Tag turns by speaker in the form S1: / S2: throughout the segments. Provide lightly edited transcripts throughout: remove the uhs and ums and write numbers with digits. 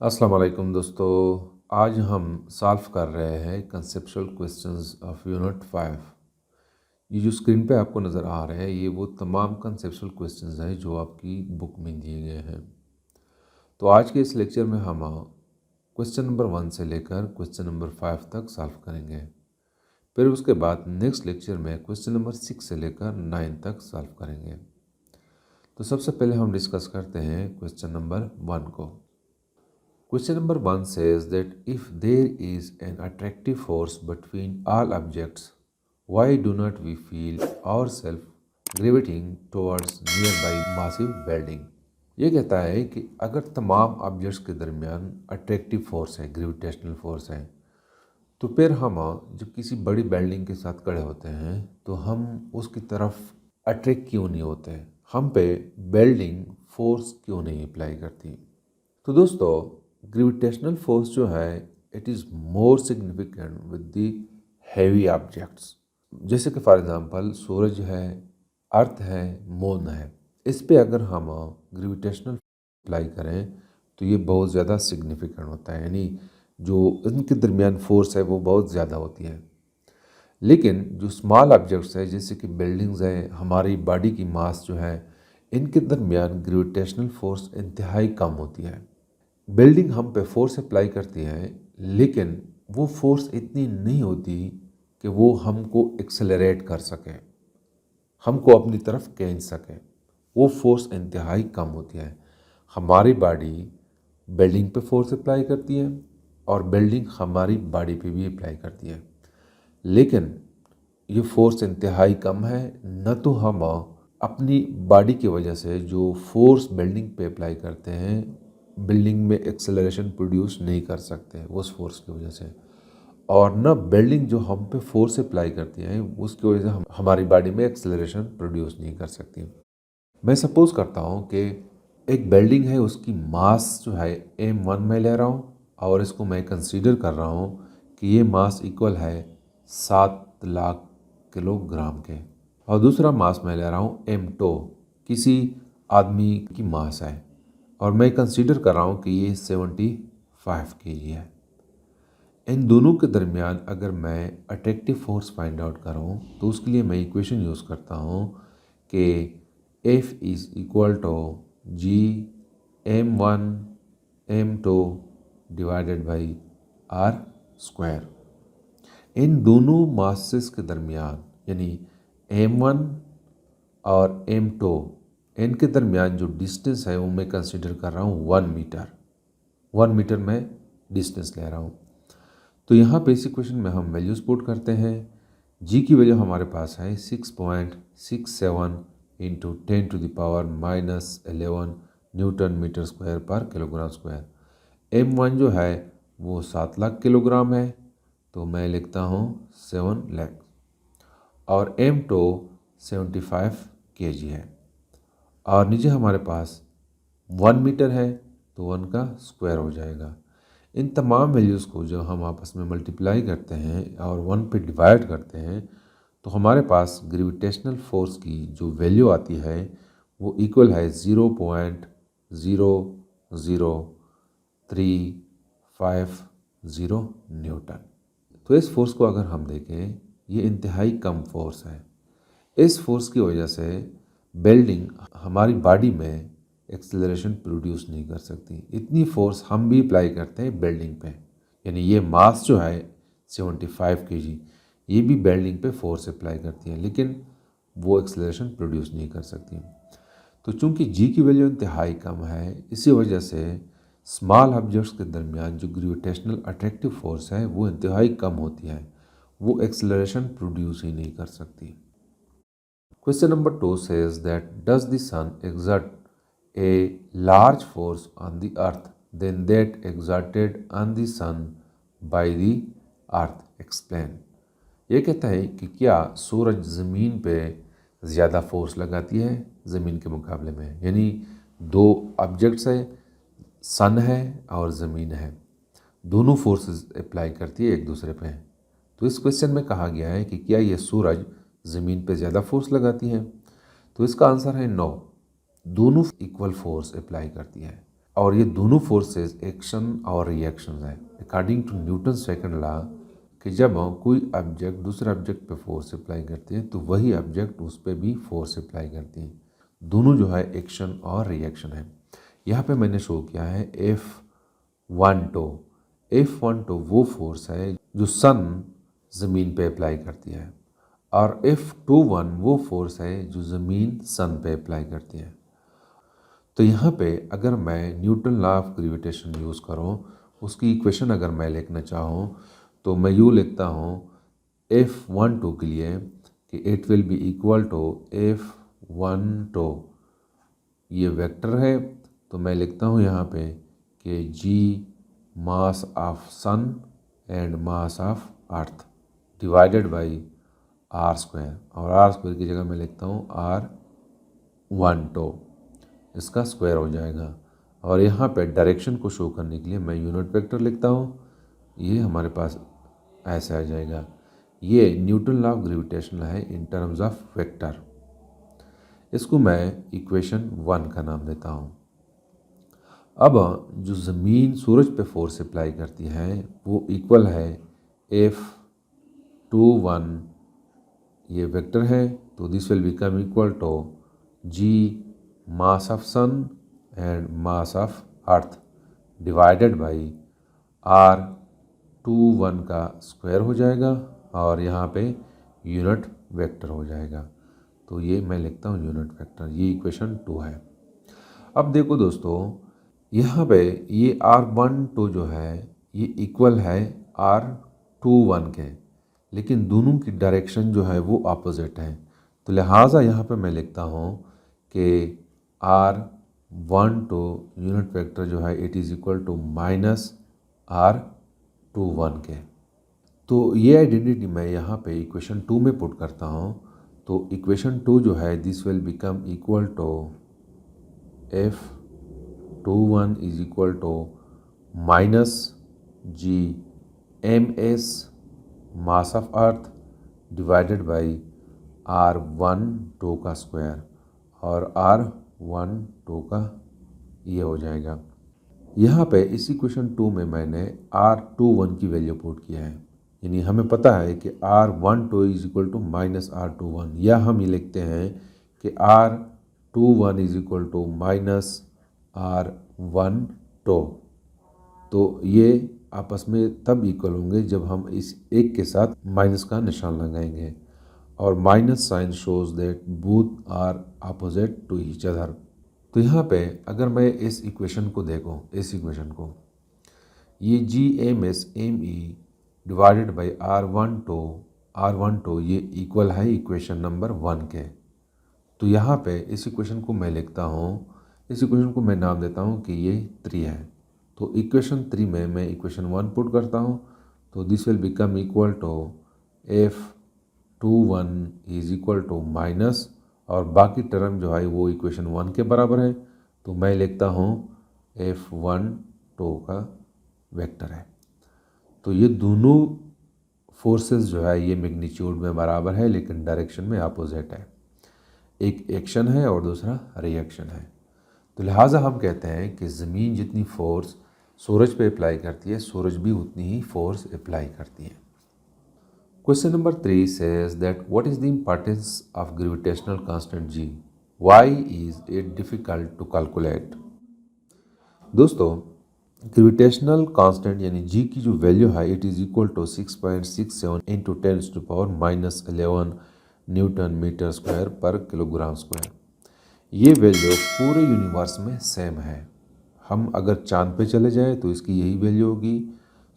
S1: अस्सलाम वालेकुम दोस्तों। आज हम सॉल्व कर रहे हैं कंसेप्चुअल क्वेश्चंस ऑफ यूनिट 5। ये जो स्क्रीन पे आपको नज़र आ रहे हैं ये वो तमाम कंसेप्चुअल क्वेश्चंस हैं जो आपकी बुक में दिए गए हैं। तो आज के इस लेक्चर में हम क्वेश्चन नंबर 1 से लेकर क्वेश्चन नंबर 5 तक सॉल्व करेंगे। फिर उसके बाद नेक्स्ट लेक्चर में क्वेश्चन नंबर 6 से लेकर 9 तक सॉल्व करेंगे। तो सबसे पहले हम डिस्कस करते हैं क्वेश्चन नंबर 1 को। Question number 1 says that if there is an attractive force between all objects, why do not we feel ourselves gravitating towards nearby massive building? ये कहता है कि अगर तमाम ऑब्जेक्ट्स के दरमियान अट्रैक्टिव फोर्स है, ग्रेविटेशनल फोर्स है, तो फिर हम जब किसी बड़ी बिल्डिंग के साथ खड़े होते हैं तो हम उसकी तरफ अट्रैक्ट क्यों नहीं होते, हम पे बिल्डिंग फोर्स क्यों नहीं अप्लाई करती। तो दोस्तों ग्रेविटेशनल फोर्स जो है it is more significant with the heavy objects, जैसे कि फॉर एग्जांपल सूरज है, अर्थ है, मून है। इस पे अगर हम ग्रेविटेशनल अप्लाई करें तो ये बहुत ज़्यादा सिग्निफिकेंट होता है, यानी जो इनके दरमियान फोर्स है वो बहुत ज़्यादा होती है। लेकिन जो स्मॉल ऑब्जेक्ट्स है जैसे कि बिल्डिंग्स है, हमारी बॉडी की मास जो है, इनके दरमियान ग्रेविटेशनल फोर्स इंतहाई कम होती है। बिल्डिंग हम पे फोर्स अप्लाई करती है लेकिन वो फोर्स इतनी नहीं होती कि वो हमको एक्सेलरेट कर सके, हमको अपनी तरफ खींच सके। वो फोर्स इंतहाई कम होती है। हमारी बॉडी बिल्डिंग पे फोर्स अप्लाई करती है और बिल्डिंग हमारी बॉडी पे भी अप्लाई करती है, लेकिन ये फोर्स इंतहाई कम है। न तो हम अपनी बॉडी की वजह से जो फोर्स बिल्डिंग पे अप्लाई करते हैं बिल्डिंग में एक्सेलरेशन प्रोड्यूस नहीं कर सकते उस फोर्स की वजह से, और न बिल्डिंग जो हम पे फोर्स अप्लाई करती है उसकी वजह से हम हमारी बॉडी में एक्सेलरेशन प्रोड्यूस नहीं कर सकती। मैं सपोज़ करता हूँ कि एक बिल्डिंग है, उसकी मास जो है m1 में ले रहा हूँ और इसको मैं कंसीडर कर रहा हूँ कि ये मास इक्वल है 7 लाख किलोग्राम के, और दूसरा मास मैं ले रहा हूँ m2, किसी आदमी की मास है और मैं कंसीडर कर रहा हूँ कि ये 75 kg है। इन दोनों के दरमियान अगर मैं अट्रैक्टिव फोर्स फाइंड आउट करूँ तो उसके लिए मैं इक्वेशन यूज़ करता हूँ कि F is equal to G m1 m2 divided by r square. इन दोनों मासेस के दरमियान यानी m1 और m2 इनके दरमियान जो डिस्टेंस है वो मैं कंसीडर कर रहा हूँ 1 मीटर। 1 मीटर में डिस्टेंस ले रहा हूँ। तो यहाँ पे इस इक्वेशन में हम वैल्यूज पुट करते हैं। जी की वैल्यू हमारे पास है 6.67 into 10 to the power -11 newton metre square पर किलोग्राम स्क्वायर। m1 जो है वो 7 लाख किलोग्राम है, तो मैं लिखता हूँ 7 लाख, और m2 75 kg है, और नीचे हमारे पास 1 मीटर है तो 1 का स्क्वायर हो जाएगा। इन तमाम वैल्यूज़ को जब हम आपस में मल्टीप्लाई करते हैं और 1 पे डिवाइड करते हैं तो हमारे पास ग्रेविटेशनल फोर्स की जो वैल्यू आती है वो इक्वल है 0.00350 न्यूटन। तो इस फोर्स को अगर हम देखें ये इंतहाई कम फोर्स है। इस फोर्स की वजह से बिल्डिंग हमारी बॉडी में एक्सेलरेशन प्रोड्यूस नहीं कर सकती। इतनी फोर्स हम भी अप्लाई करते हैं बिल्डिंग पे, यानी ये मास जो है 75 kg ये भी बिल्डिंग पे फोर्स अप्लाई करती है लेकिन वो एक्सेलरेशन प्रोड्यूस नहीं कर सकती। तो चूंकि जी की वैल्यू इंतहाई कम है इसी वजह से स्मॉल ऑब्जेक्ट्स के दरमियान जो ग्रेविटेशनल अट्रैक्टिव फोर्स है वो इंतहाई कम होती है, वो एक्सेलरेशन प्रोड्यूस ही नहीं कर सकती। Question number 2 says that does the sun exert a large force on the earth than that exerted on the sun by the earth? Explain. ये कहता है कि क्या सूरज ज़मीन पे ज़्यादा फोर्स लगाती है ज़मीन के मुकाबले में, यानी दो ऑब्जेक्ट्स है, सन है और ज़मीन है, दोनों फोर्सेस अप्लाई करती है एक दूसरे पे। तो इस क्वेश्चन में कहा गया है कि क्या ये सूरज ज़मीन पे ज़्यादा फोर्स लगाती है, तो इसका आंसर है नो, दोनों इक्वल फोर्स अप्लाई करती है। और ये दोनों फोर्सेस एक्शन और रिएक्शन है। According to Newton second law कि जब कोई ऑब्जेक्ट दूसरे ऑब्जेक्ट पे फोर्स अप्लाई करती है तो वही ऑब्जेक्ट उस पर भी फोर्स अप्लाई करती है। दोनों जो है एक्शन और रिएक्शन है। यहाँ पे मैंने शो किया है F12 वो फोर्स है जो सन ज़मीन पे अप्लाई करती है और F21 वो फोर्स है जो ज़मीन सन पे अप्लाई करती है। तो यहाँ पे अगर मैं Newton law of gravitation use करूँ, उसकी इक्वेशन अगर मैं लिखना चाहूँ तो मैं यूँ लिखता हूँ F12 के लिए कि it will be equal to F12, ये वेक्टर है तो मैं लिखता हूँ यहाँ पे कि G mass of sun and mass of earth divided by R square, और आर स्क्वायर की जगह मैं लिखता हूँ R12, इसका स्क्वायर हो जाएगा। और यहाँ पे डायरेक्शन को शो करने के लिए मैं यूनिट वेक्टर लिखता हूँ, ये हमारे पास ऐसे आ जाएगा। ये न्यूटन लॉ ऑफ ग्रेविटेशन है इन टर्म्स ऑफ वेक्टर। इसको मैं इक्वेशन 1 का नाम देता हूँ। अब जो ज़मीन सूरज पे फोर्स अप्लाई करती है वो इक्वल है F21, ये वेक्टर है तो this will become equal to G mass of sun and mass of earth divided by R21 का स्क्वायर हो जाएगा और यहाँ पे यूनिट वेक्टर हो जाएगा। तो ये मैं लिखता हूँ यूनिट वेक्टर, ये इक्वेशन 2 है। अब देखो दोस्तों, यहाँ पे ये R12 जो है ये इक्वल है R21 के, लेकिन दोनों की डायरेक्शन जो है वो अपोजिट है। तो लिहाजा यहाँ पे मैं लिखता हूँ कि R12 यूनिट वेक्टर जो है it is equal to minus R21 के। तो ये आइडेंटिटी मैं यहाँ पे इक्वेशन 2 में पुट करता हूँ। तो इक्वेशन 2 जो है this will become equal to F21 is equal to minus G ms mass of earth divided by R12 का स्क्वायर, और R12 का ये हो जाएगा। यहाँ पे इस इक्वेशन 2 में मैंने R21 की वैल्यू पुट किया है, यानी हमें पता है कि R12 is equal to minus R21, या हम ये लिखते हैं कि R21 is equal to minus R12। तो ये आपस में तब इक्वल होंगे जब हम इस एक के साथ माइनस का निशान लगाएंगे, और minus sign shows that both are opposite to each other. तो यहाँ पे अगर मैं इस इक्वेशन को देखूँ, इस इक्वेशन को, ये GMSME डिवाइडेड बाई R12 ये इक्वल है इक्वेशन नंबर 1 के। तो यहाँ पे इस इक्वेशन को मैं लिखता हूँ, इस इक्वेशन को मैं नाम देता हूँ कि ये 3 है। तो इक्वेशन 3 में मैं इक्वेशन 1 पुट करता हूँ, तो this will become equal to F21 is equal to minus, और बाकी टर्म जो है वो इक्वेशन 1 के बराबर है, तो मैं लिखता हूँ F12 का वेक्टर है। तो ये दोनों फोर्सेस जो है ये मैग्नीट्यूड में बराबर है लेकिन डायरेक्शन में अपोजिट है। एक एक्शन है और दूसरा रिएक्शन है। तो लिहाजा हम कहते हैं कि ज़मीन जितनी फोर्स सूरज पे अप्लाई करती है, सूरज भी उतनी ही फोर्स अप्लाई करती है। Question number 3 says that what is the importance of gravitational constant G? Why is it difficult to calculate? दोस्तों, ग्रेविटेशनल कांस्टेंट यानी G की जो वैल्यू है it is equal to 6.67 into 10⁻⁻11 newton metre square पर kilogram square. ये value पूरे universe में same है। हम अगर चांद पे चले जाएं तो इसकी यही वैल्यू होगी,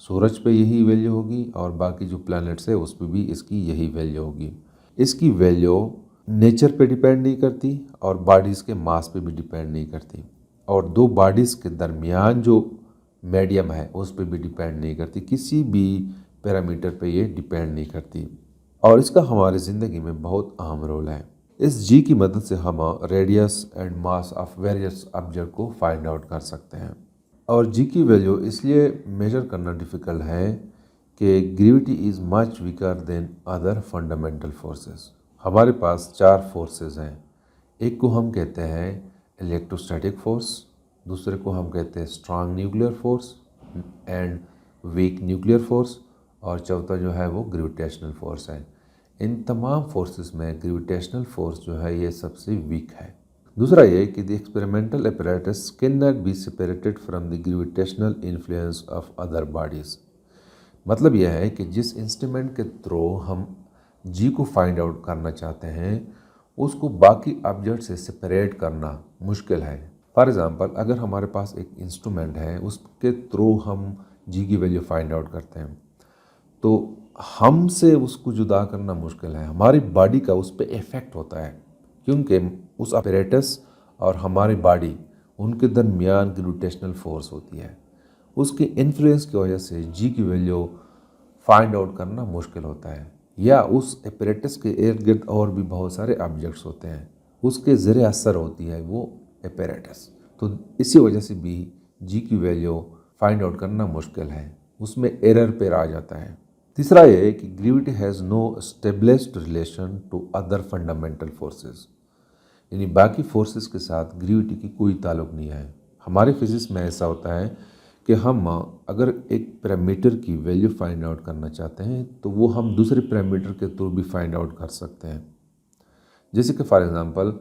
S1: सूरज पे यही वैल्यू होगी, और बाकी जो प्लैनेट्स है उस पर भी इसकी यही वैल्यू होगी। इसकी वैल्यू नेचर पे डिपेंड नहीं करती और बॉडीज़ के मास पे भी डिपेंड नहीं करती, और दो बॉडीज़ के दरमियान जो मीडियम है उस पर भी डिपेंड नहीं करती, किसी भी पैरामीटर पे ये डिपेंड नहीं करती, और इसका हमारी ज़िंदगी में बहुत अहम रोल है। इस जी की मदद से हम radius and mass of various object को फाइंड आउट कर सकते हैं। और जी की वैल्यू इसलिए मेजर करना डिफ़िकल्ट है कि gravity is much weaker then other fundamental forces. हमारे पास 4 फोर्सेस हैं। एक को हम कहते हैं इलेक्ट्रोस्टैटिक फोर्स, दूसरे को हम कहते हैं strong nuclear force and weak nuclear force, और चौथा जो है वो ग्रेविटेशनल फोर्स है। इन तमाम फोर्सेस में ग्रेविटेशनल फोर्स जो है ये सबसे वीक है। दूसरा ये कि the experimental apparatus can not be separated from the gravitational influence of other bodies. मतलब यह है कि जिस इंस्ट्रूमेंट के थ्रू हम जी को फाइंड आउट करना चाहते हैं उसको बाकी ऑब्जेक्ट से सेपरेट करना मुश्किल है। फॉर एग्ज़ाम्पल, अगर हमारे पास एक इंस्ट्रूमेंट है उसके थ्रू हम जी की वैल्यू फाइंड आउट करते हैं तो हमसे उसको जुदा करना मुश्किल है। हमारी बॉडी का उस पर इफ़ेक्ट होता है क्योंकि उस अपरेटस और हमारी बॉडी उनके दरमियान ग्रेविटेशनल फोर्स होती है। उसके इन्फ्लुएंस की वजह से जी की वैल्यू फाइंड आउट करना मुश्किल होता है। या उस अपरेटस के इर्द गिर्द और भी बहुत सारे ऑब्जेक्ट्स होते हैं, उसके ज़रिए असर होती है वो अपरेटस। तो इसी वजह से भी जी की वैल्यू फाइंड आउट करना मुश्किल है, उसमें एरर पर आ जाता है। तीसरा ये है कि gravity has no established relation to other fundamental forces, यानी बाकी फोर्सेस के साथ ग्रेविटी की कोई ताल्लुक नहीं है। हमारे फिजिक्स में ऐसा होता है कि हम अगर एक पैरामीटर की वैल्यू फाइंड आउट करना चाहते हैं तो वो हम दूसरे पैरामीटर के थ्रू भी फाइंड आउट कर सकते हैं। जैसे कि फॉर एग्जांपल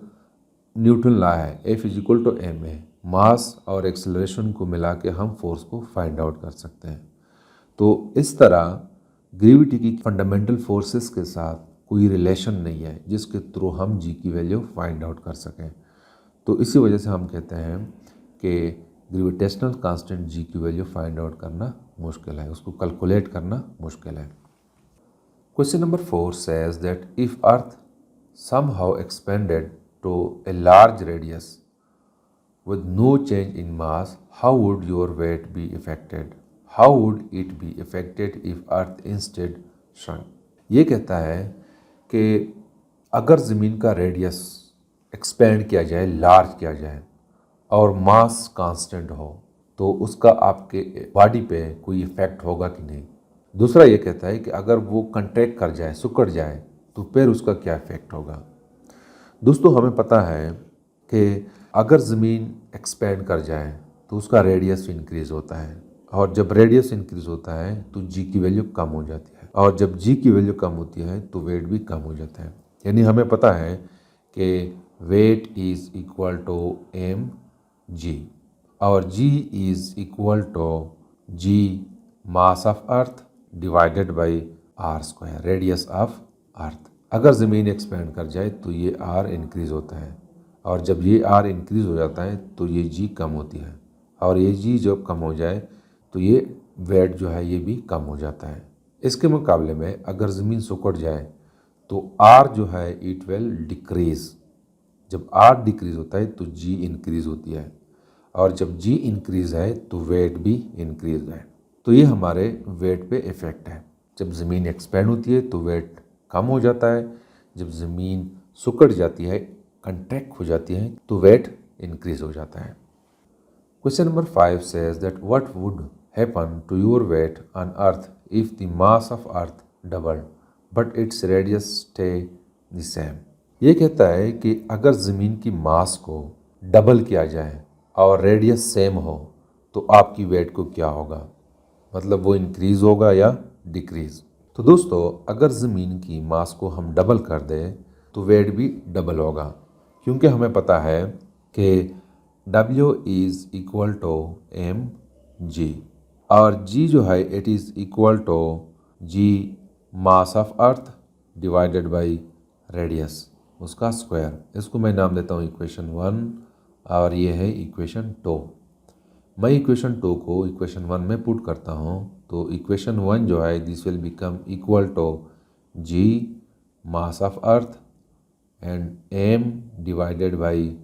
S1: न्यूटन लॉ है F=ma, मास और एक्सेलरेशन को मिला के हम फोर्स को फाइंड आउट कर सकते हैं। तो इस तरह ग्रेविटी की फंडामेंटल फोर्सेस के साथ कोई रिलेशन नहीं है जिसके थ्रू हम जी की वैल्यू फाइंड आउट कर सकें। तो इसी वजह से हम कहते हैं कि ग्रेविटेशनल कांस्टेंट जी की वैल्यू फाइंड आउट करना मुश्किल है, उसको कैलकुलेट करना मुश्किल है। Question number 4 says that if Earth somehow expanded to a large radius with no change in mass, how would your weight be affected? How would it be affected if Earth instead shrunk? ये कहता है कि अगर ज़मीन का radius expand किया जाए, large किया जाए और मास कांस्टेंट हो तो उसका आपके बॉडी पे कोई इफ़ेक्ट होगा कि नहीं। दूसरा ये कहता है कि अगर वो कंट्रैक्ट कर जाए, सिकुड़ जाए तो फिर उसका क्या इफ़ेक्ट होगा। दोस्तों, हमें पता है कि अगर ज़मीन एक्सपेंड कर जाए तो उसका रेडियस इंक्रीज़ होता है, और जब रेडियस इंक्रीज़ होता है तो जी की वैल्यू कम हो जाती है, और जब जी की वैल्यू कम होती है तो वेट भी कम हो जाता है। यानी हमें पता है कि weight is equal to M G, और G is equal to G mass of earth divided by R square, radius of earth. अगर ज़मीन एक्सपेंड कर जाए तो ये आर इंक्रीज़ होता है, और जब ये आर इंक्रीज़ हो जाता है तो ये जी कम होती है, और ये जी जब कम हो जाए तो ये वेट जो है ये भी कम हो जाता है। इसके मुकाबले में अगर ज़मीन सिकुड़ जाए तो आर जो है इट विल डिक्रीज़। जब आर डिक्रीज़ होता है तो जी इंक्रीज़ होती है, और जब जी इंक्रीज़ है तो वेट भी इंक्रीज़ है। तो ये हमारे वेट पे इफ़ेक्ट है। जब ज़मीन एक्सपेंड होती है तो वेट कम हो जाता है, जब ज़मीन सिकुड़ जाती है, कंट्रैक्ट हो जाती है, तो वेट इंक्रीज़ हो जाता है। Question number 5 says that what would happen to your weight on earth if the mass of earth doubled but its radius stay the same? ये कहता है कि अगर ज़मीन की मास को डबल किया जाए और रेडियस सेम हो तो आपकी वेट को क्या होगा, मतलब वो इंक्रीज़ होगा या डिक्रीज़। तो दोस्तों, अगर ज़मीन की मास को हम डबल कर दें तो वेट भी डबल होगा, क्योंकि हमें पता है कि W is equal to M G, और G जो है it is equal to G mass of earth divided by radius, उसका स्क्वायर। इसको मैं नाम देता हूँ इक्वेशन 1 और ये है इक्वेशन 2। मैं इक्वेशन 2 को इक्वेशन 1 में पुट करता हूँ तो इक्वेशन 1 जो है this will become equal to G mass of earth and m divided by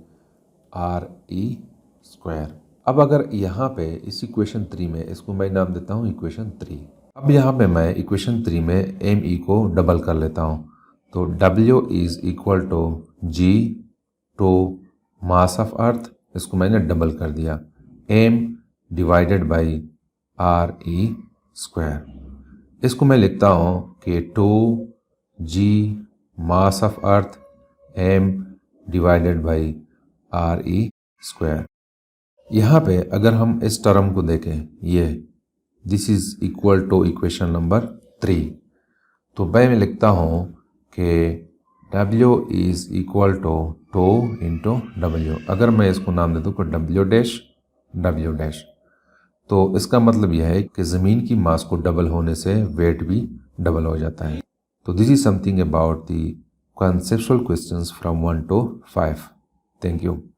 S1: R E square. अब अगर यहाँ पे इस इक्वेशन 3 में, इसको मैं नाम देता हूँ इक्वेशन 3। अब यहाँ पे मैं इक्वेशन 3 में एम ई को डबल कर लेता हूँ, तो W is equal to G two mass of earth, इसको मैंने डबल कर दिया, m divided by R E square. इसको मैं लिखता हूँ कि 2G mass of earth m divided by R E square. यहाँ पे अगर हम इस टर्म को देखें, ये this is equal to equation number 3, तो मैं लिखता हूँ कि W is equal to 2 into W। अगर मैं इसको नाम दे दूँ कि W डैश, तो इसका मतलब यह है कि ज़मीन की मास को डबल होने से वेट भी डबल हो जाता है। तो this is something about the conceptual questions from 1 to 5. Thank you.